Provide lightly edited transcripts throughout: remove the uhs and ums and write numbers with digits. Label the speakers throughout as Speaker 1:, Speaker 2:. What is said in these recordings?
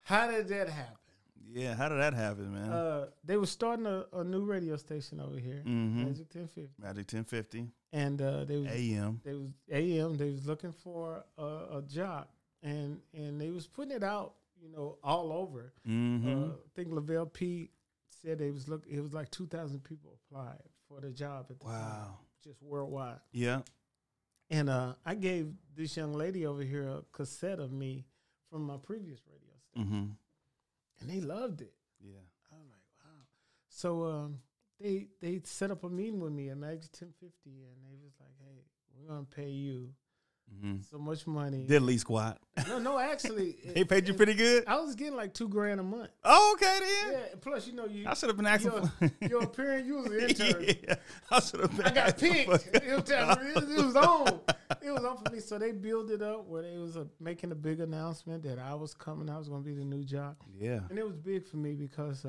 Speaker 1: How did that happen?
Speaker 2: Yeah, how did that happen, man?
Speaker 1: They were starting a new radio station over here, Magic 1050.
Speaker 2: Magic 1050.
Speaker 1: And they was
Speaker 2: AM.
Speaker 1: They was AM. They was looking for a jock, and they was putting it out, all over. I think Lavelle P said it was like 2,000 people applied for the job at the time, just worldwide.
Speaker 2: Yeah.
Speaker 1: And I gave this young lady over here a cassette of me from my previous radio station, and they loved it.
Speaker 2: Yeah.
Speaker 1: I was like, wow. So they set up a meeting with me at Magic 1050, and they was like, hey, we're gonna pay you so much money.
Speaker 2: Diddly squat.
Speaker 1: No, actually,
Speaker 2: they paid you pretty good.
Speaker 1: I was getting like $2,000 a month.
Speaker 2: Oh, okay then.
Speaker 1: Yeah. Plus,
Speaker 2: I should have been asking.
Speaker 1: Your appearance, you was an intern.
Speaker 2: Yeah, I should have been.
Speaker 1: I got picked. It was on. It was on for me. So they built it up where they was making a big announcement that I was coming. I was going to be the new jock.
Speaker 2: Yeah.
Speaker 1: And it was big for me because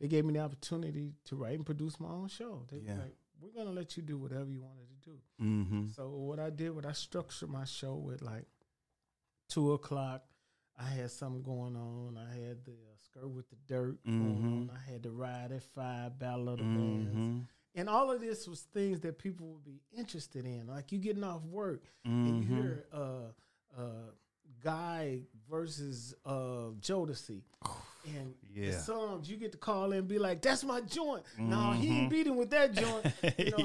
Speaker 1: they gave me the opportunity to write and produce my own show. They were like, we're going to let you do whatever you wanted to do. So what I did, I structured my show with like 2 o'clock. I had something going on. I had the Skirt with the Dirt going on. I had the Ride at 5, Battle of the Bands. And all of this was things that people would be interested in. Like you getting off work and you hear Guy versus Jodeci. And the songs, you get to call in and be like, that's my joint. No, he ain't beating with that joint.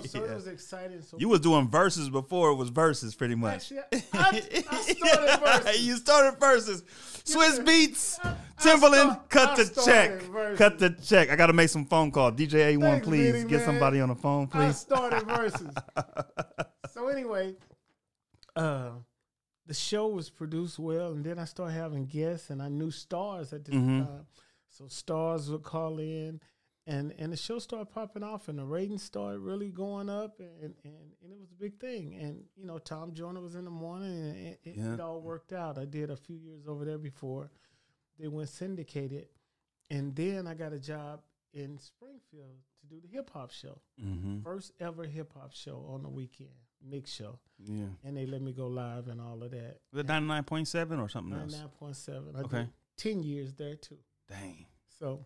Speaker 1: So it was exciting. So
Speaker 2: you was doing verses before it was verses, pretty much.
Speaker 1: Actually, I started verses.
Speaker 2: You started verses. Swiss Beats, Timberland, cut the check. Cut the check. I got to make some phone call. DJ A1,
Speaker 1: Thanks,
Speaker 2: please.
Speaker 1: Vinny,
Speaker 2: Get
Speaker 1: man.
Speaker 2: somebody on the phone, please.
Speaker 1: I started verses. So anyway, the show was produced well, and then I started having guests, and I knew stars at the time. So stars would call in, and the show started popping off, and the ratings started really going up, and it was a big thing. And, Tom Joyner was in the morning, and it all worked out. I did a few years over there before they went syndicated, and then I got a job in Springfield to do the hip-hop show. First ever hip-hop show on the weekend. Mix show. Yeah. And they let me go live and all of that.
Speaker 2: Was it 99.7 or something else?
Speaker 1: 99.7. I did 10 years there too.
Speaker 2: Dang.
Speaker 1: So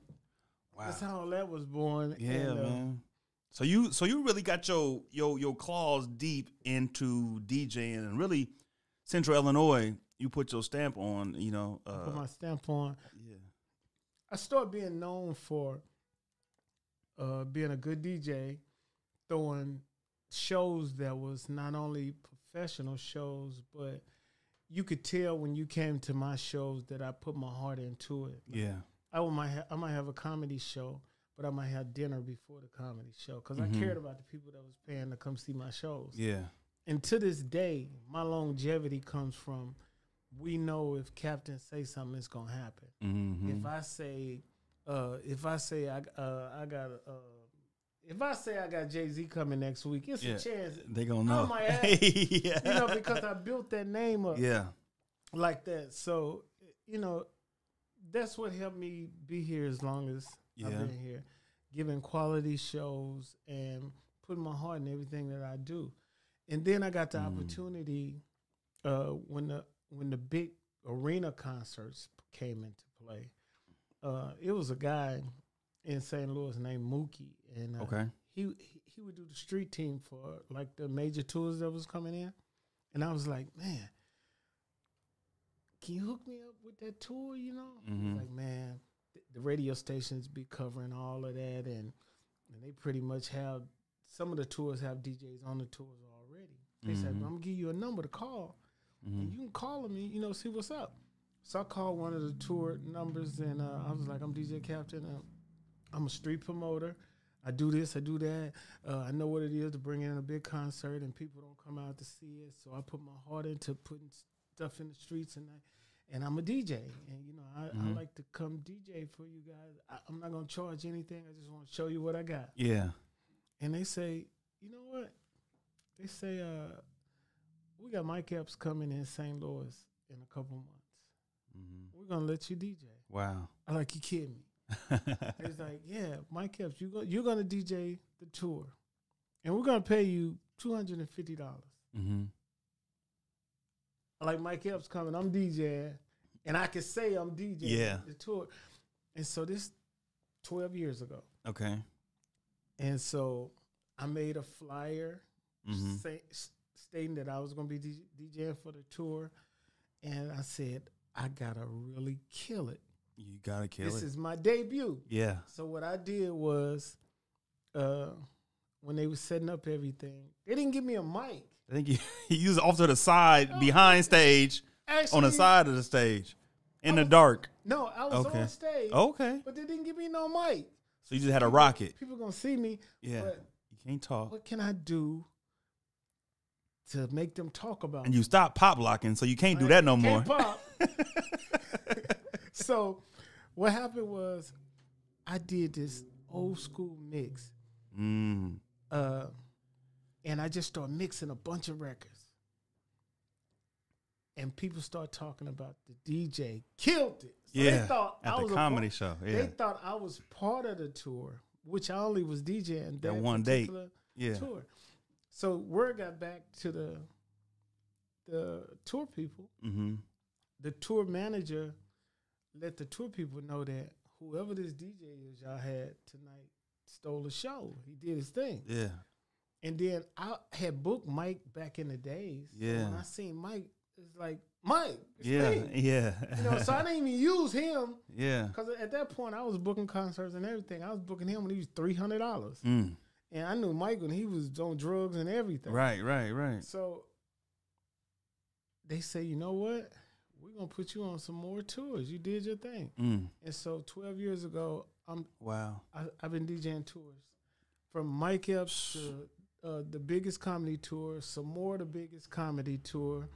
Speaker 1: that's how all that was born.
Speaker 2: Yeah,
Speaker 1: and,
Speaker 2: man. So you really got your claws deep into DJing, and really Central Illinois, you put your stamp on,
Speaker 1: I put my stamp on.
Speaker 2: Yeah.
Speaker 1: I started being known for being a good DJ, throwing shows that was not only professional shows, but you could tell when you came to my shows that I put my heart into it.
Speaker 2: Yeah.
Speaker 1: I might have a comedy show, but I might have dinner before the comedy show because I cared about the people that was paying to come see my shows. Yeah. And to this day, my longevity comes from we know if Captain say something, it's gonna happen. If I say I got Jay-Z coming next week, it's a chance
Speaker 2: they gonna know.
Speaker 1: I might have, because I built that name up like that. So, that's what helped me be here as long as I've been here, giving quality shows and putting my heart in everything that I do. And then I got the opportunity when the big arena concerts came into play. It was a guy in St. Louis named Mookie, and he would do the street team for like the major tours that was coming in, and I was like, man, can you hook me up with that tour? He's like, man, the radio stations be covering all of that, and they pretty much have some of the tours have DJs on the tours already. They said, I'm gonna give you a number to call, and you can call them and see what's up. So I called one of the tour numbers, and I was like, I'm DJ Captain. I'm a street promoter. I do this, I do that. I know what it is to bring in a big concert and people don't come out to see it. So I put my heart into putting stuff in the streets, and I'm a DJ. And, I like to come DJ for you guys. I'm not going to charge anything. I just want to show you what I got. Yeah. And they say, you know what? They say, we got Mike Epps coming in St. Louis in a couple months. We're going to let you DJ. Wow. I'm like, you kidding me? It's like, yeah, Mike Epps, you're gonna DJ the tour, and we're gonna pay you $250. Like Mike Epps coming, I'm DJing, And I could say I'm DJing the tour. And so this 12 years ago.
Speaker 2: Okay.
Speaker 1: And so I made a flyer stating that I was going to be DJing for the tour. And I said, I got to really kill it.
Speaker 2: You got to kill it.
Speaker 1: This is my debut.
Speaker 2: Yeah.
Speaker 1: So what I did was when they were setting up everything, they didn't give me a mic.
Speaker 2: I think you use it off to the side, behind stage, actually, on the side of the stage, in the dark.
Speaker 1: No, I was on stage.
Speaker 2: Okay.
Speaker 1: But they didn't give me no mic.
Speaker 2: So you just had a rocket.
Speaker 1: People going to see me.
Speaker 2: Yeah. But you can't talk.
Speaker 1: What can I do to make them talk about
Speaker 2: And you stop pop locking, so you can't do that no more.
Speaker 1: Pop. So what happened was I did this old school mix. And I just started mixing a bunch of records. And people start talking about the DJ killed it. So they thought
Speaker 2: at the comedy show. Yeah.
Speaker 1: They thought I was part of the tour, which I only was DJing that
Speaker 2: one date.
Speaker 1: Tour. So word got back to the tour people. The tour manager let the tour people know that whoever this DJ is y'all had tonight stole the show. He did his thing.
Speaker 2: Yeah.
Speaker 1: And then I had booked Mike back in the days.
Speaker 2: Yeah.
Speaker 1: So when I seen Mike, it's like, Mike. It's
Speaker 2: me.
Speaker 1: You know, so I didn't even use him.
Speaker 2: Yeah.
Speaker 1: Because at that point, I was booking concerts and everything. I was booking him when he was $300. And I knew Mike when he was on drugs and everything.
Speaker 2: Right.
Speaker 1: So they say, you know what? We're going to put you on some more tours. You did your thing. And so 12 years ago, I've been DJing tours. From Mike Epps to the biggest comedy tour, some more the biggest comedy tour.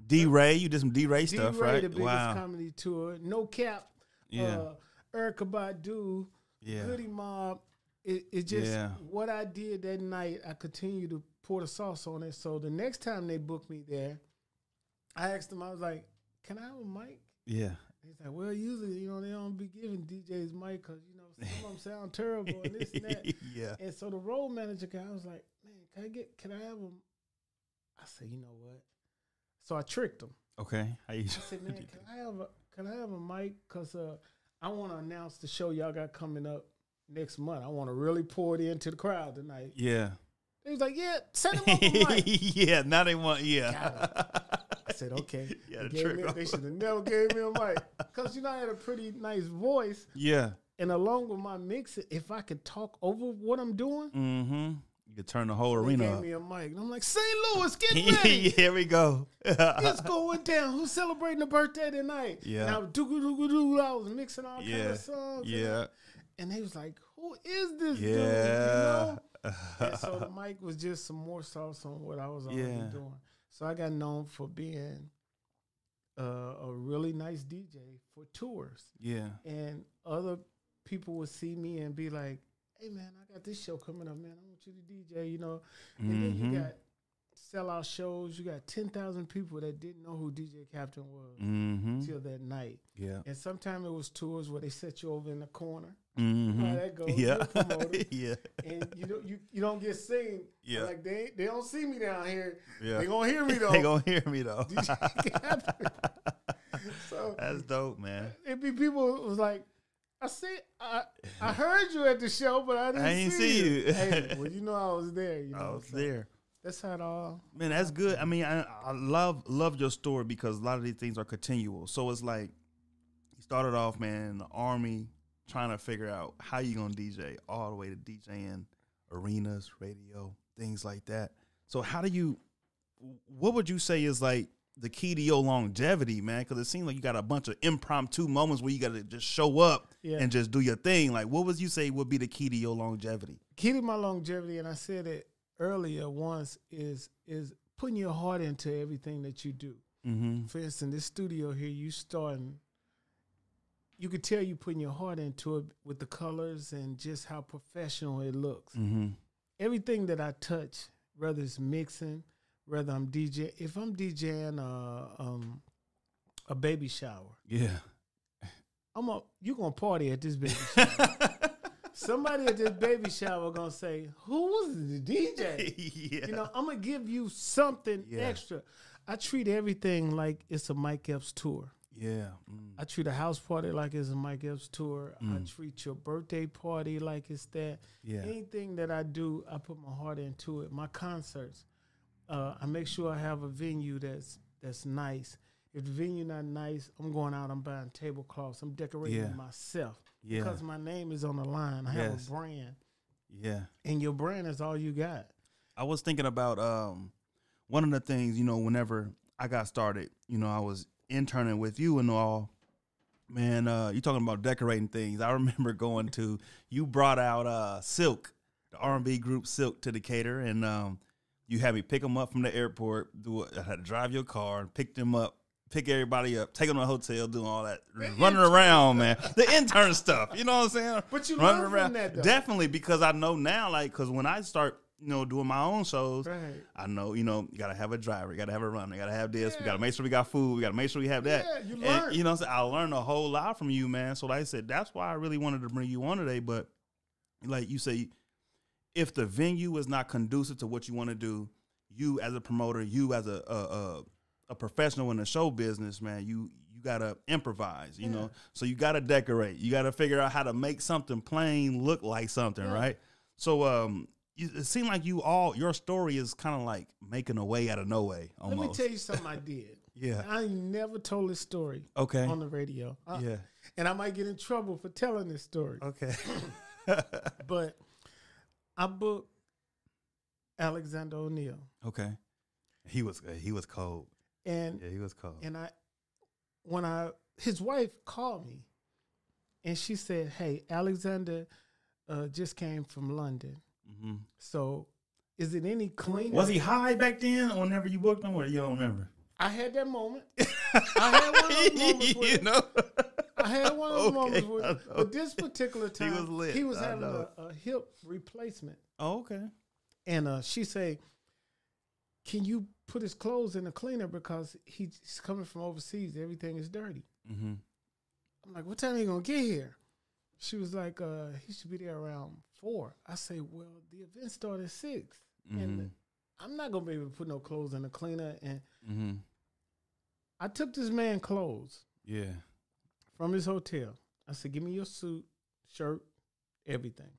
Speaker 2: D-Ray, you did some D-Ray stuff, right?
Speaker 1: The biggest comedy tour. No Cap. Erykah Badu. Goody Mob. It just what I did that night, I continue to pour the sauce on it. So the next time they booked me there, I asked them, I was like, can I have a mic?
Speaker 2: Yeah.
Speaker 1: He's like, well, usually, you know, they don't be giving DJs mic because, you know, some of them sound terrible and this and that.
Speaker 2: Yeah.
Speaker 1: And so the road manager guy was like, man, can I have them? I said, you know what? So I tricked him.
Speaker 2: Okay.
Speaker 1: I said, man, can I have a mic? Because I want to announce the show y'all got coming up next month. I want to really pour it into the crowd tonight.
Speaker 2: Yeah.
Speaker 1: He was like, yeah, send him up a mic.
Speaker 2: Yeah, now they want,
Speaker 1: I said, okay. They should have never gave me a mic. Because, you know, I had a pretty nice voice.
Speaker 2: Yeah.
Speaker 1: And along with my mix, if I could talk over what I'm doing.
Speaker 2: You could turn the whole arena up.
Speaker 1: They gave me a mic. And I'm like, St. Louis, get ready.
Speaker 2: Here we go.
Speaker 1: It's going down. Who's celebrating a birthday tonight?
Speaker 2: Yeah.
Speaker 1: And I was doo-doo-doo-doo-doo. I was mixing all kinds of songs.
Speaker 2: Yeah.
Speaker 1: And they was like, who is this dude? You know? And so the mic was just some more sauce on what I was already doing. So I got known for being a really nice DJ for tours.
Speaker 2: Yeah.
Speaker 1: And other people would see me and be like, hey, man, I got this show coming up, man. I want you to DJ, you know. And then you got sellout shows. You got 10,000 people that didn't know who DJ Captain was until that night.
Speaker 2: Yeah.
Speaker 1: And sometimes it was tours where they set you over in the corner. How that goes.
Speaker 2: Yeah.
Speaker 1: And you don't get seen.
Speaker 2: Yeah.
Speaker 1: Like they don't see me down here. Yeah. They gonna hear me though.
Speaker 2: They gonna hear me though.
Speaker 1: DJ Captain. So
Speaker 2: that's dope, man.
Speaker 1: It be people was like, I heard you at the show, but I didn't see you. Hey, well, you know I was there. You know,
Speaker 2: I was there.
Speaker 1: That's how it all.
Speaker 2: Man, that's good. I mean, I love your story because a lot of these things are continual. So it's like you started off, man, in the Army, trying to figure out how you gonna DJ, all the way to DJing arenas, radio, things like that. So what would you say is like the key to your longevity, man? Because it seems like you got a bunch of impromptu moments where you got to just show up and just do your thing. Like, what would you say would be the key to your longevity?
Speaker 1: Key to my longevity, and I said it earlier once, is putting your heart into everything that you do. For instance, this studio here, you could tell you putting your heart into it with the colors and just how professional it looks. Everything that I touch, whether it's mixing, whether I'm DJ, if I'm DJing a baby shower, you're gonna party at this baby shower. Somebody at this baby shower gonna say, "Who was the DJ?" You know, I'm gonna give you something extra. I treat everything like it's a Mike Epps tour.
Speaker 2: Yeah.
Speaker 1: I treat a house party like it's a Mike Epps tour. I treat your birthday party like it's that.
Speaker 2: Yeah.
Speaker 1: Anything that I do, I put my heart into it. My concerts, I make sure I have a venue that's nice. If the venue not nice, I'm going out, I'm buying tablecloths. I'm decorating myself.
Speaker 2: Yeah.
Speaker 1: Because my name is on the line. I have a brand.
Speaker 2: Yeah.
Speaker 1: And your brand is all you got.
Speaker 2: I was thinking about one of the things, you know, whenever I got started, you know, I was interning with you and all. Man, you talking about decorating things. I remember going to, you brought out Silk, the R&B group Silk, to Decatur, and you had me pick them up from the airport. I had to drive your car, pick them up, pick everybody up, take them to a hotel, doing all that, running around, man. The intern stuff, you know what I'm saying?
Speaker 1: But you learn from that, though.
Speaker 2: Definitely, because I know now, like, because when I start, you know, doing my own shows,
Speaker 1: right.
Speaker 2: I know, you know, you got to have a driver, you got to have a runner, you got to have this, we got to make sure we got food, we got to make sure we have that.
Speaker 1: Yeah, you learn.
Speaker 2: And, you know what I'm saying? I learned a whole lot from you, man. So like I said, that's why I really wanted to bring you on today. But like you say, if the venue is not conducive to what you want to do, you as a promoter, you as a professional in the show business, man, you got to improvise, you know? So you got to decorate. You got to figure out how to make something plain look like something, right? So it seemed like your story is kind of like making a way out of no way almost.
Speaker 1: Let me tell you something I did.
Speaker 2: Yeah.
Speaker 1: I never told this story on the radio.
Speaker 2: Yeah.
Speaker 1: And I might get in trouble for telling this story.
Speaker 2: Okay.
Speaker 1: But I booked Alexander O'Neal.
Speaker 2: Okay. He was cold.
Speaker 1: And
Speaker 2: yeah, he was cold.
Speaker 1: And his wife called me and she said, "Hey, Alexander just came from London. Mm-hmm. So is it any cleaner?"
Speaker 2: Was he high back then whenever you booked him, or you don't remember?
Speaker 1: I had that moment. I had one of those moments with him. I had one of those moments with him. But this particular time,
Speaker 2: he was lit.
Speaker 1: He was having a hip replacement.
Speaker 2: Oh, okay.
Speaker 1: And she said, "Can you put his clothes in the cleaner because he's coming from overseas. Everything is dirty."
Speaker 2: Mm-hmm.
Speaker 1: I'm like, "What time are you going to get here?" She was like, "He should be there around 4. I say, "Well, the event started at 6. Mm-hmm. And I'm not going to be able to put no clothes in the cleaner." And I took this man clothes from his hotel. I said, "Give me your suit, shirt, everything."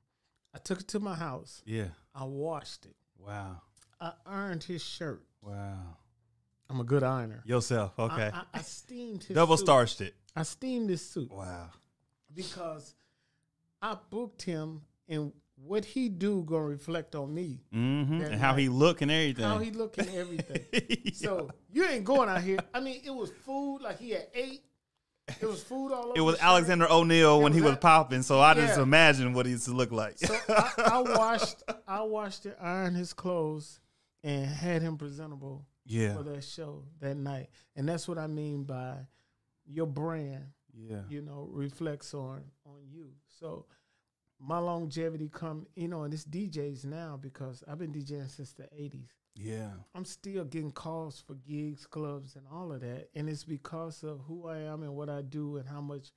Speaker 1: I took it to my house.
Speaker 2: Yeah.
Speaker 1: I washed it.
Speaker 2: Wow.
Speaker 1: I ironed his shirt.
Speaker 2: Wow.
Speaker 1: I'm a good ironer.
Speaker 2: Yourself, okay.
Speaker 1: I steamed his
Speaker 2: Double
Speaker 1: suit.
Speaker 2: starched it.
Speaker 1: I steamed his suit.
Speaker 2: Wow.
Speaker 1: Because I booked him, and what he do gonna reflect on me.
Speaker 2: Mm-hmm. And how he look and everything.
Speaker 1: How he look and everything. So you ain't going out here. I mean, it was food, like he had ate. It was food all over.
Speaker 2: It was Alexander O'Neal when he was popping, so I just imagine what he used to look like.
Speaker 1: So I washed it, ironed his clothes, and had him presentable for that show that night. And that's what I mean by your brand, you know, reflects on you. So my longevity and it's DJs now because I've been DJing since the 80s.
Speaker 2: Yeah.
Speaker 1: I'm still getting calls for gigs, clubs, and all of that. And it's because of who I am and what I do and how much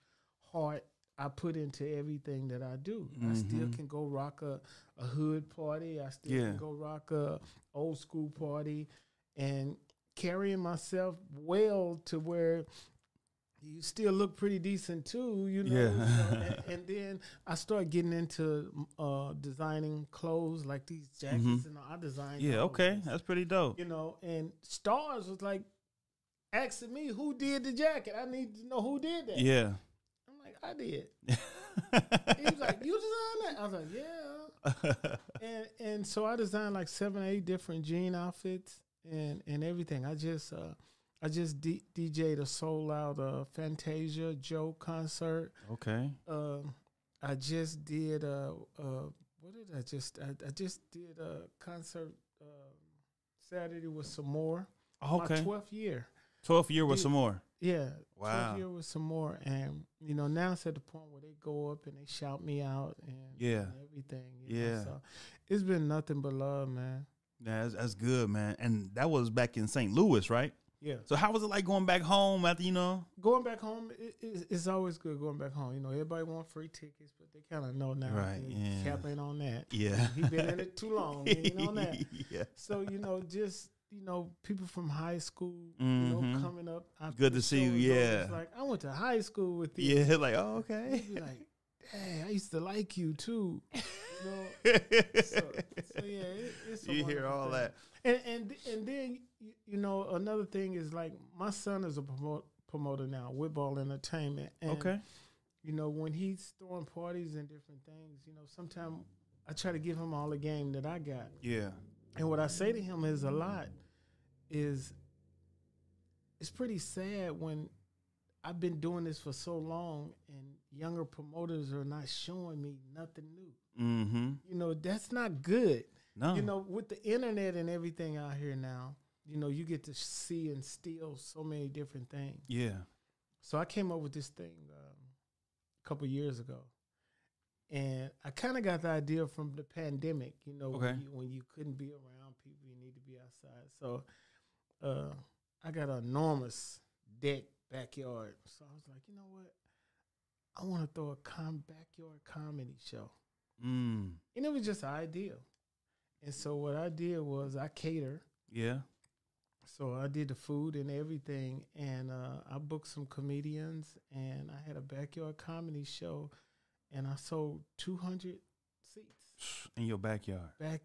Speaker 1: heart I put into everything that I do. Mm-hmm. I still can go rock a hood party. I still can go rock a old school party and carrying myself well to where you still look pretty decent too, you know.
Speaker 2: Yeah.
Speaker 1: And then I started getting into designing clothes like these jackets, and I designed.
Speaker 2: Yeah, okay, that's pretty dope.
Speaker 1: You know, and Stars was like asking me who did the jacket. I need to know who did that.
Speaker 2: Yeah.
Speaker 1: I'm like, I did. He was like, "You designed that?" I was like, "Yeah." and so I designed like 7 or 8 different jean outfits and everything. I just DJ'd a sold out Fantasia Joe concert.
Speaker 2: Okay.
Speaker 1: I just did I just did a concert Saturday with some more.
Speaker 2: Okay.
Speaker 1: My 12th year.
Speaker 2: 12th year with some more.
Speaker 1: Yeah.
Speaker 2: Wow.
Speaker 1: 12th year with some more, and you know now it's at the point where they go up and they shout me out and everything. You know? So it's been nothing but love, man.
Speaker 2: Yeah, that's good, man. And that was back in St. Louis, right?
Speaker 1: Yeah.
Speaker 2: So how was it like going back home after, you know?
Speaker 1: Going back home, it's always good going back home. You know, everybody want free tickets, but they kind of know now.
Speaker 2: Right,
Speaker 1: Cap ain't on that.
Speaker 2: Yeah.
Speaker 1: He been in it too long. He ain't on that.
Speaker 2: Yeah.
Speaker 1: So, you know, just people from high school, coming up.
Speaker 2: Good to see you. Yeah.
Speaker 1: It's like, I went to high school with you.
Speaker 2: Yeah, like, oh, okay.
Speaker 1: You'd be like, dang, I used to like you too. So yeah, it's
Speaker 2: you hear all
Speaker 1: thing.
Speaker 2: that.
Speaker 1: And then, another thing is like my son is a promoter now, Whitball Entertainment. And,
Speaker 2: okay.
Speaker 1: When he's throwing parties and different things, sometimes I try to give him all the game that I got.
Speaker 2: Yeah.
Speaker 1: And what I say to him is it's pretty sad when I've been doing this for so long and younger promoters are not showing me nothing new.
Speaker 2: Mm-hmm.
Speaker 1: That's not good.
Speaker 2: No.
Speaker 1: With the internet and everything out here now, you get to see and steal so many different things.
Speaker 2: Yeah.
Speaker 1: So I came up with this thing a couple years ago. And I kind of got the idea from the pandemic,
Speaker 2: okay.
Speaker 1: when you couldn't be around people, you need to be outside. So I got an enormous deck backyard. So I was like, you know what? I want to throw a backyard comedy show. And it was just an idea. And so what I did was I cater.
Speaker 2: Yeah.
Speaker 1: So I did the food and everything. And I booked some comedians. And I had a backyard comedy show. And I sold 200 seats.
Speaker 2: In your backyard.
Speaker 1: And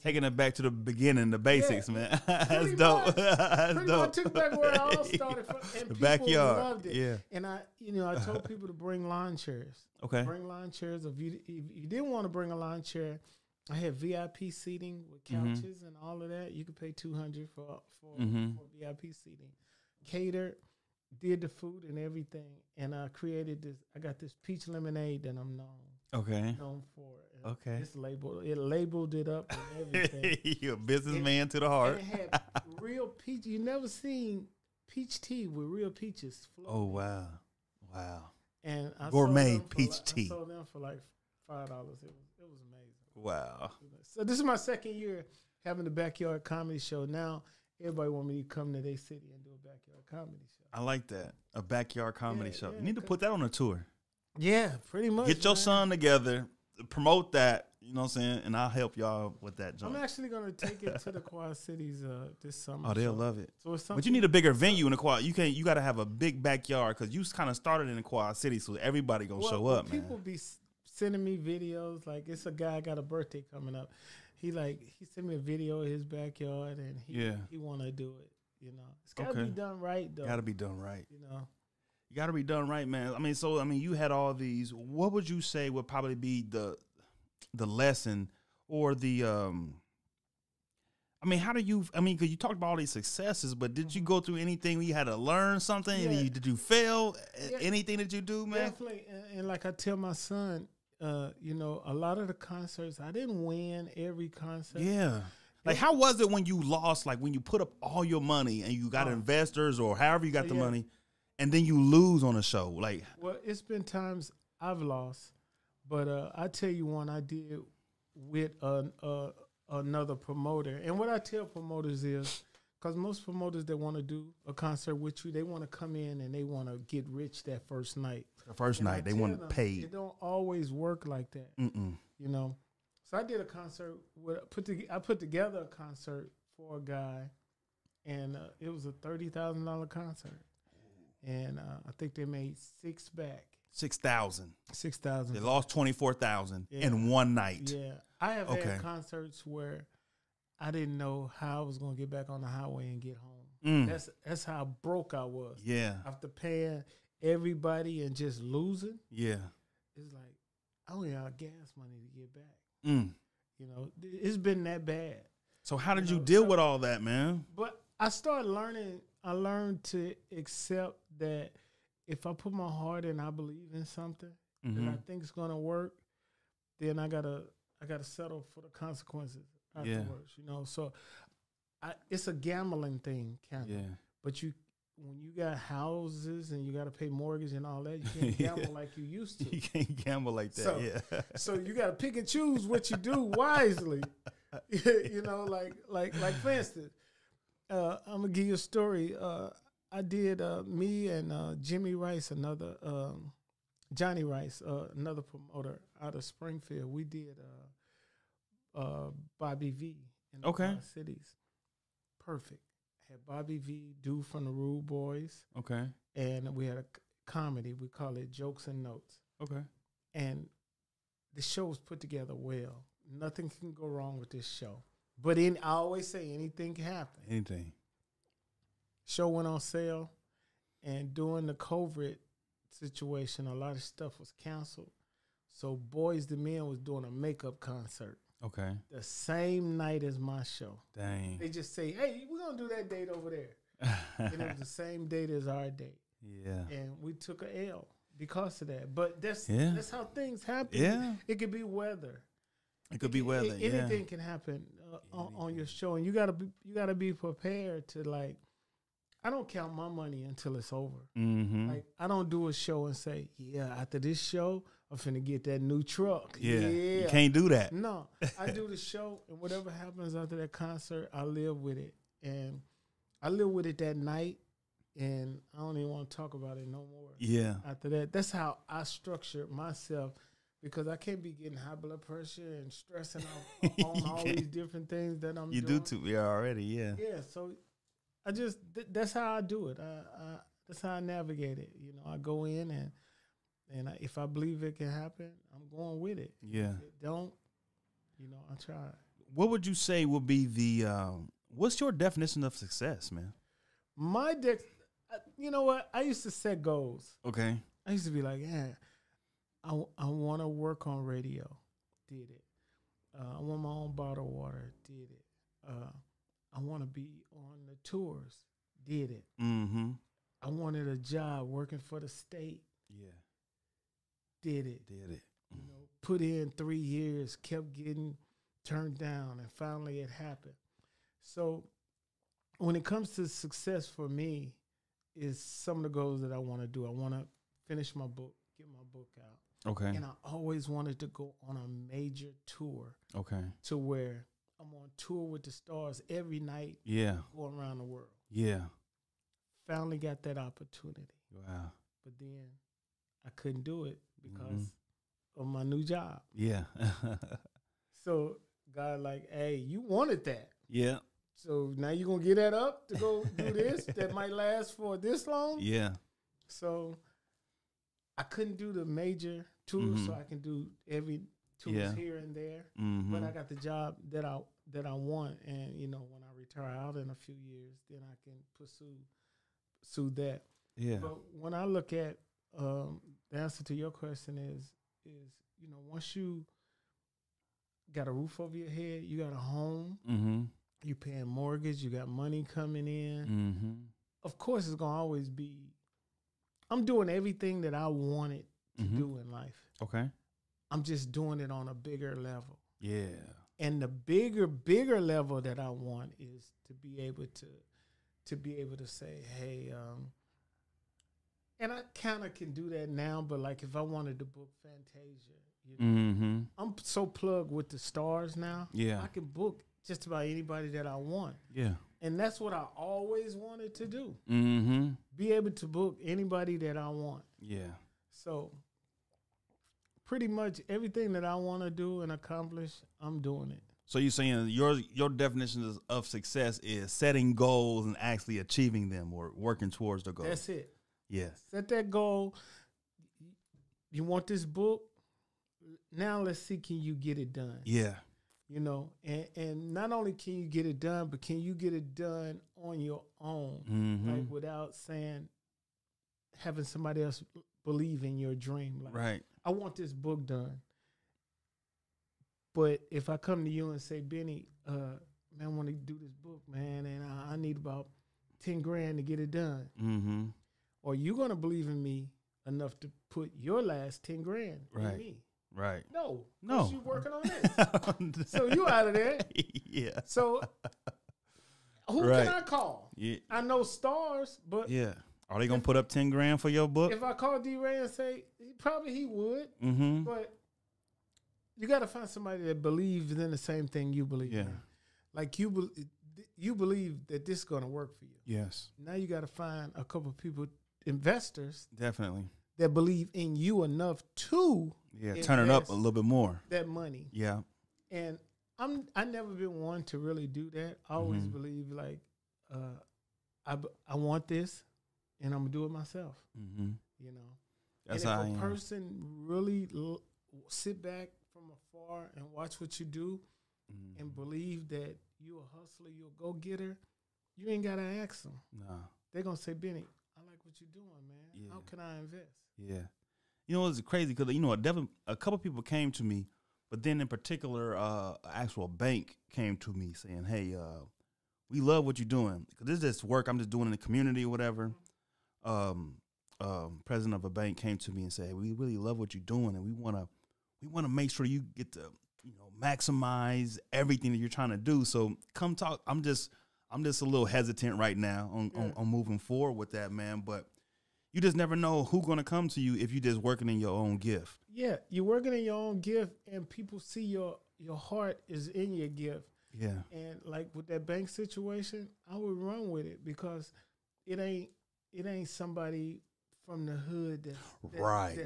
Speaker 2: taking it back to the beginning, the basics, man. That's dope. That's
Speaker 1: dope.
Speaker 2: dope.
Speaker 1: I took back where it all started from. And
Speaker 2: the
Speaker 1: people
Speaker 2: backyard.
Speaker 1: loved it.
Speaker 2: Yeah.
Speaker 1: And I told people to bring lawn chairs.
Speaker 2: Okay.
Speaker 1: Bring lawn chairs. If you didn't want to bring a lawn chair, I had VIP seating with couches and all of that. You could pay $200 for VIP seating. Catered. Did the food and everything, and I created this. I got this peach lemonade that I'm known for. And
Speaker 2: okay,
Speaker 1: it labeled it up and everything.
Speaker 2: You're a businessman to the heart.
Speaker 1: And it had real peach. You never seen peach tea with real peaches.
Speaker 2: Oh wow!
Speaker 1: And I
Speaker 2: gourmet peach tea.
Speaker 1: I sold them for like $5. It was amazing.
Speaker 2: Wow!
Speaker 1: So this is my second year having the backyard comedy show. Now everybody want me to come to their city and do a backyard comedy show.
Speaker 2: I like that. A backyard comedy show. You need to put that on a tour.
Speaker 1: Yeah, pretty much.
Speaker 2: Get your son together, promote that, you know what I'm saying, and I'll help y'all with that joint.
Speaker 1: I'm actually going to take it to the Quad Cities this summer.
Speaker 2: Oh, they'll love it.
Speaker 1: So it's
Speaker 2: but you need a bigger venue in the Quad. You got to have a big backyard because you kind of started in the Quad Cities, so everybody going to show up, man.
Speaker 1: People be sending me videos. Like, it's a guy got a birthday coming up. He sent me a video of his backyard, and he want to do it. It's got to be done right, though.
Speaker 2: Got to be done right. You got to be done right, man. I mean, you had all these. What would you say would probably be the lesson or the how do you? Because you talked about all these successes, but did you go through anything where you had to learn something? Yeah. Did you fail? Yeah. Anything that you do, man?
Speaker 1: Definitely. And like I tell my son, a lot of the concerts, I didn't win every concert.
Speaker 2: Yeah. Like, how was it when you lost, like when you put up all your money and you got investors or however you got the money and then you lose on a show? Like,
Speaker 1: well, it's been times I've lost, but I tell you one I did with another promoter. And what I tell promoters is, because most promoters that want to do a concert with you, they want to come in and they want to get rich that first night.
Speaker 2: The first night, they want to pay.
Speaker 1: It don't always work like that, So I did a concert. I put together a concert for a guy, and it was a $30,000 concert, and I think they made $6,000 back.
Speaker 2: 6,000.
Speaker 1: 6,000.
Speaker 2: They lost 24,000 in one night.
Speaker 1: Yeah, I have had concerts where I didn't know how I was going to get back on the highway and get home. That's how broke I was.
Speaker 2: Yeah,
Speaker 1: after paying everybody and just losing.
Speaker 2: Yeah,
Speaker 1: it's like I only have gas money to get back. It's been that bad.
Speaker 2: So how did you deal with all that, man?
Speaker 1: But I started learning. I learned to accept that if I put my heart and I believe in something that I think is going to work, then I gotta settle for the consequences afterwards. So it's a gambling thing, kind of. Yeah. But when you got houses and you got to pay mortgage and all that, you can't gamble like you used to.
Speaker 2: You can't gamble like that,
Speaker 1: So you got to pick and choose what you do wisely. Like for instance, I'm going to give you a story. I did, me and Johnny Rice, another promoter out of Springfield, we did Bobby V in the Cities. perfect. I had Bobby V, dude from the Rude Boys.
Speaker 2: Okay.
Speaker 1: And we had a comedy. We call it Jokes and Notes.
Speaker 2: Okay.
Speaker 1: And the show was put together well. Nothing can go wrong with this show. But I always say anything can happen.
Speaker 2: Anything.
Speaker 1: Show went on sale, and during the COVID situation, a lot of stuff was canceled. So Boys II Men was doing a makeup concert.
Speaker 2: Okay.
Speaker 1: The same night as my show.
Speaker 2: Dang.
Speaker 1: They just say, hey, we're going to do that date over there. And it was the same date as our date.
Speaker 2: Yeah.
Speaker 1: And we took a L because of that. But that's how things happen.
Speaker 2: Yeah.
Speaker 1: It could be weather.
Speaker 2: It could be weather.
Speaker 1: Anything can happen on your show, and you gotta be prepared to, like. I don't count my money until it's over.
Speaker 2: Mm-hmm.
Speaker 1: Like, I don't do a show and say, yeah, after this show, I'm finna get that new truck.
Speaker 2: Yeah. You can't do that.
Speaker 1: No, I do the show, and whatever happens after that concert, I live with it, and I live with it that night. And I don't even want to talk about it no more.
Speaker 2: Yeah.
Speaker 1: After that, that's how I structure myself, because I can't be getting high blood pressure and stressing out on all these different things that I'm doing.
Speaker 2: You do too. Yeah, already. Yeah.
Speaker 1: Yeah. So I just that's how I do it. That's how I navigate it. You know, I go in and if I believe it can happen, I'm going with it.
Speaker 2: Yeah.
Speaker 1: If it don't, you know, I try.
Speaker 2: What would you say would be the what's your definition of success, man?
Speaker 1: You know what? I used to set goals.
Speaker 2: Okay.
Speaker 1: I used to be like, yeah, I want to work on radio. Did it. I want my own bottled water. Did it. I want to be on the tours. Did it.
Speaker 2: Mm-hmm.
Speaker 1: I wanted a job working for the state.
Speaker 2: Yeah.
Speaker 1: Did it.
Speaker 2: Did it.
Speaker 1: You know, put in 3 years, kept getting turned down, and finally it happened. So when it comes to success for me, is some of the goals that I want to do. I want to finish my book, get my book out.
Speaker 2: Okay.
Speaker 1: And I always wanted to go on a major tour.
Speaker 2: Okay.
Speaker 1: To where I'm on tour with the stars every night.
Speaker 2: Yeah.
Speaker 1: Going around the world.
Speaker 2: Yeah.
Speaker 1: Finally got that opportunity.
Speaker 2: Wow.
Speaker 1: But then I couldn't do it because of my new job.
Speaker 2: Yeah.
Speaker 1: So God like, hey, you wanted that.
Speaker 2: Yeah.
Speaker 1: So now you're going to get that up to go do this that might last for this long?
Speaker 2: Yeah.
Speaker 1: So I couldn't do the major tours, so I can do every tours here and there.
Speaker 2: Mm-hmm.
Speaker 1: But I got the job that I want, and, you know, when I retire out in a few years, then I can pursue that.
Speaker 2: Yeah.
Speaker 1: But when I look at the answer to your question is, you know, once you got a roof over your head, you got a home, you paying mortgage, you got money coming in. Of course, it's gonna always be. I'm doing everything that I wanted to do in life.
Speaker 2: Okay.
Speaker 1: I'm just doing it on a bigger level.
Speaker 2: Yeah.
Speaker 1: And the bigger level that I want is to be able to say, hey, and I kind of can do that now, but like if I wanted to book Fantasia, you know, I'm so plugged with the stars now.
Speaker 2: Yeah.
Speaker 1: I can book just about anybody that I want.
Speaker 2: Yeah.
Speaker 1: And that's what I always wanted to do. Be able to book anybody that I want.
Speaker 2: Yeah.
Speaker 1: So pretty much everything that I want to do and accomplish, I'm doing it.
Speaker 2: So you're saying your definition of success is setting goals and actually achieving them or working towards the goal.
Speaker 1: That's it.
Speaker 2: Yeah.
Speaker 1: Set that goal. You want this book? Now let's see, can you get it done?
Speaker 2: Yeah.
Speaker 1: You know, and not only can you get it done, but can you get it done on your own, like without having somebody else believe in your dream. Like,
Speaker 2: right.
Speaker 1: I want this book done. But if I come to you and say, Benny, man, I want to do this book, man, and I need about 10 grand to get it done. Or you're going to believe in me enough to put your last 10 grand in me.
Speaker 2: Right.
Speaker 1: No. You working on this. So you out of there.
Speaker 2: Yeah.
Speaker 1: So who can I call?
Speaker 2: Yeah.
Speaker 1: I know stars, but
Speaker 2: yeah. Are they gonna put up 10 grand for your book?
Speaker 1: If I call D-Ray and say, probably he would. But you got to find somebody that believes in the same thing you believe in. Like you believe that this is gonna work for you.
Speaker 2: Yes.
Speaker 1: Now you got to find a couple of people, investors.
Speaker 2: Definitely.
Speaker 1: That believe in you enough to
Speaker 2: turn it up a little bit more.
Speaker 1: That money.
Speaker 2: Yeah.
Speaker 1: And I never been one to really do that. I always believe like I want this, and I'm gonna do it myself.
Speaker 2: Mm-hmm.
Speaker 1: You know,
Speaker 2: that's
Speaker 1: and
Speaker 2: how
Speaker 1: if a person really sit back from afar and watch what you do, and believe that you a hustler, you a go getter, you ain't gotta ask them.
Speaker 2: Nah,
Speaker 1: they're gonna say, Benny, I like what you're doing, man. Yeah. How can I invest?
Speaker 2: Yeah, you know it's crazy because you know a couple people came to me, but then in particular, an actual bank came to me saying, hey, we love what you're doing because this is just work I'm just doing in the community or whatever. President of a bank came to me and said, we really love what you're doing, and we want to make sure you get to maximize everything that you're trying to do. So come talk. I'm just a little hesitant right now on moving forward with that, man. But you just never know who's going to come to you if you're just working in your own gift.
Speaker 1: Yeah, you're working in your own gift, and people see your heart is in your gift.
Speaker 2: Yeah.
Speaker 1: And like with that bank situation, I would run with it because it ain't somebody from the hood that
Speaker 2: right.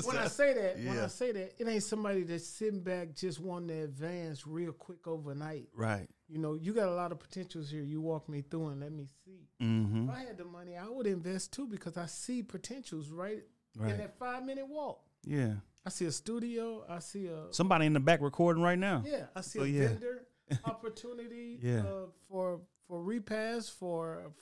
Speaker 1: When I say that, it ain't somebody that's sitting back just wanting to advance real quick overnight.
Speaker 2: Right.
Speaker 1: You know, you got a lot of potentials here. You walk me through and let me see.
Speaker 2: Mm-hmm.
Speaker 1: If I had the money, I would invest too because I see potentials right in that 5-minute walk.
Speaker 2: Yeah.
Speaker 1: I see a studio. I see
Speaker 2: somebody in the back recording right now.
Speaker 1: Yeah. I see a vendor opportunity for repasts, for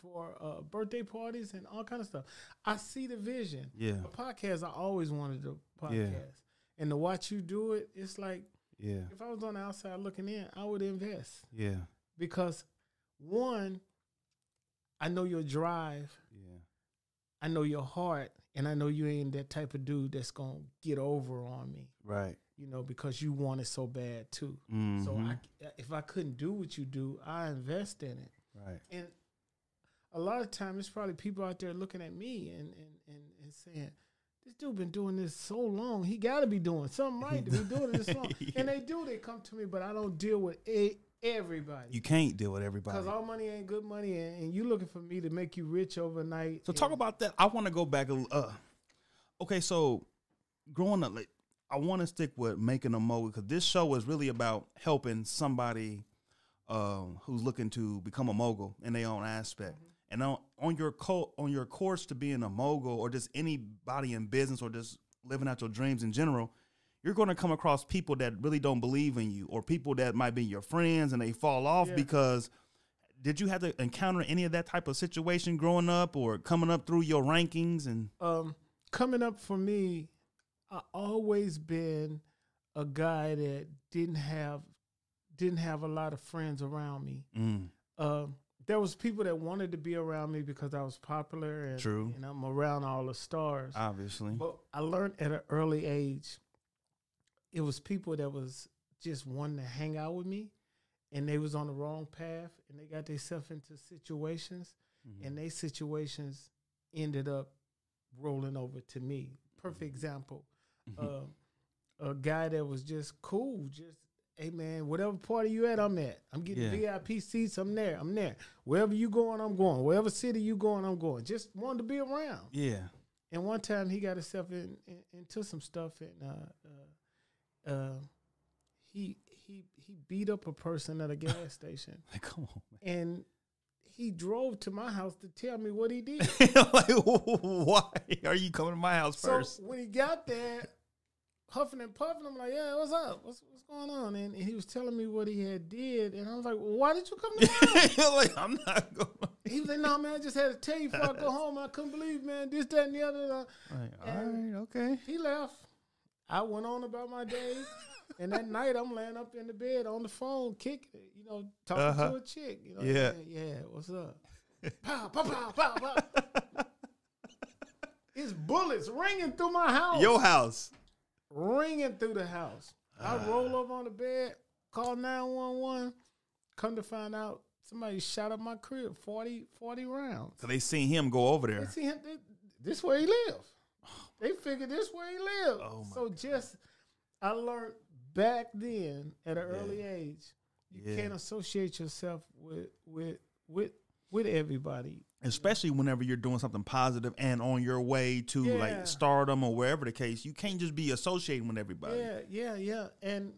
Speaker 1: birthday parties and all kind of stuff. I see the vision.
Speaker 2: Yeah.
Speaker 1: A podcast, I always wanted a podcast. Yeah. And to watch you do it, it's like, if I was on the outside looking in, I would invest.
Speaker 2: Yeah.
Speaker 1: Because one, I know your drive.
Speaker 2: Yeah.
Speaker 1: I know your heart, and I know you ain't that type of dude that's going to get over on me.
Speaker 2: Right.
Speaker 1: You know, because you want it so bad too.
Speaker 2: Mm-hmm.
Speaker 1: So if I couldn't do what you do, I invest in it.
Speaker 2: Right.
Speaker 1: And a lot of times, there's probably people out there looking at me and saying, this dude been doing this so long. He got to be doing something right to be doing this long. And they come to me, but I don't deal with everybody.
Speaker 2: You can't deal with everybody.
Speaker 1: Because all money ain't good money, and you looking for me to make you rich overnight.
Speaker 2: So talk about that. I want to go back. Okay, so growing up, I want to stick with Making a Mogul because this show is really about helping somebody who's looking to become a mogul in their own aspect. Mm-hmm. And on your course to being a mogul or just anybody in business or just living out your dreams in general, you're going to come across people that really don't believe in you or people that might be your friends and they fall off because did you have to encounter any of that type of situation growing up or coming up through your rankings? And
Speaker 1: coming up for me, I always been a guy that didn't have a lot of friends around me. There was people that wanted to be around me because I was popular and I'm around all the stars.
Speaker 2: Obviously.
Speaker 1: But I learned at an early age, it was people that was just wanting to hang out with me and they was on the wrong path and they got themselves into situations and they situations ended up rolling over to me. Perfect example. A guy that was just cool, just, hey, man, whatever party you at, I'm at. I'm getting VIP seats, I'm there. Wherever you going, I'm going. Wherever city you going, I'm going. Just wanted to be around.
Speaker 2: Yeah.
Speaker 1: And one time he got himself into some stuff, and he beat up a person at a gas station.
Speaker 2: Like, come on, man.
Speaker 1: And he drove to my house to tell me what he did.
Speaker 2: Like, why are you coming to my house first?
Speaker 1: So when he got there, huffing and puffing, I'm like, yeah, what's up? What's going on? And he was telling me what he had did, and I was like, well, why did you come to my house?
Speaker 2: Like, I'm not going.
Speaker 1: He was like, no, man, I just had to tell you before I go home. I couldn't believe, man, this, that, and the other.
Speaker 2: Like, all right, okay.
Speaker 1: He left. I went on about my day. And that night, I'm laying up in the bed on the phone, kicking it, talking to a chick. Yeah, what's up? Pow, pow, pow, pow, pow. It's bullets ringing through my house.
Speaker 2: Your house.
Speaker 1: Ringing through the house. I roll up on the bed, call 911, come to find out somebody shot up my crib, 40 rounds.
Speaker 2: So they seen him go over there.
Speaker 1: They see him, this where he live. They figured this where he live.
Speaker 2: Oh
Speaker 1: so just, I learned back then at an early age, you can't associate yourself with everybody.
Speaker 2: Especially whenever you're doing something positive and on your way to like stardom or wherever the case, you can't just be associating with everybody.
Speaker 1: Yeah. And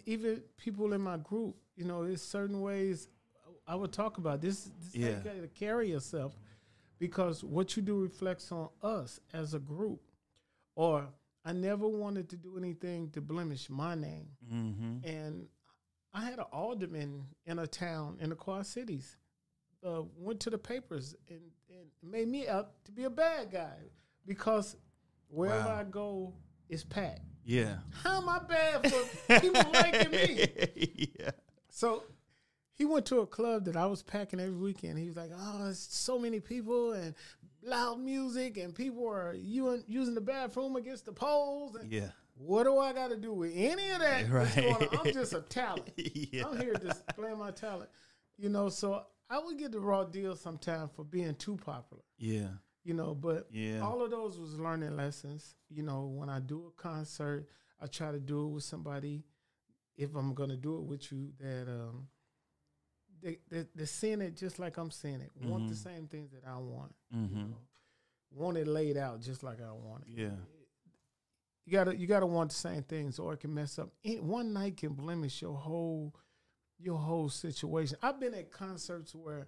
Speaker 1: even people in my group, there's certain ways I would talk about this. How you got to carry yourself, because what you do reflects on us as a group. Or I never wanted to do anything to blemish my name. Mm-hmm. And I had an alderman in a town in the Quad Cities. Went to the papers and made me out to be a bad guy because wherever I go, it's packed.
Speaker 2: Yeah.
Speaker 1: How am I bad for people liking me?
Speaker 2: Yeah.
Speaker 1: So he went to a club that I was packing every weekend. He was like, oh, there's so many people and loud music and people are using the bathroom against the poles. And what do I got to do with any of that? Right. I'm just a talent. I'm here just playing my talent. So I would get the raw deal sometimes for being too popular. Yeah. But all of those was learning lessons. When I do a concert, I try to do it with somebody, if I'm going to do it with you, that they're seeing it just like I'm seeing it. Mm-hmm. Want the same things that I want. Mm-hmm. Want it laid out just like I want it. Yeah. You gotta want the same things, or it can mess up. One night can blemish your whole situation. I've been at concerts where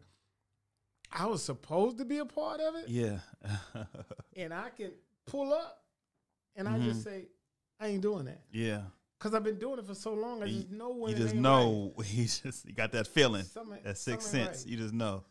Speaker 1: I was supposed to be a part of it. Yeah. And I can pull up and I just say, I ain't doing that. Yeah. Because I've been doing it for so long, I just know when
Speaker 2: you just know. Right. You got that feeling, that sixth sense. Right. You just know.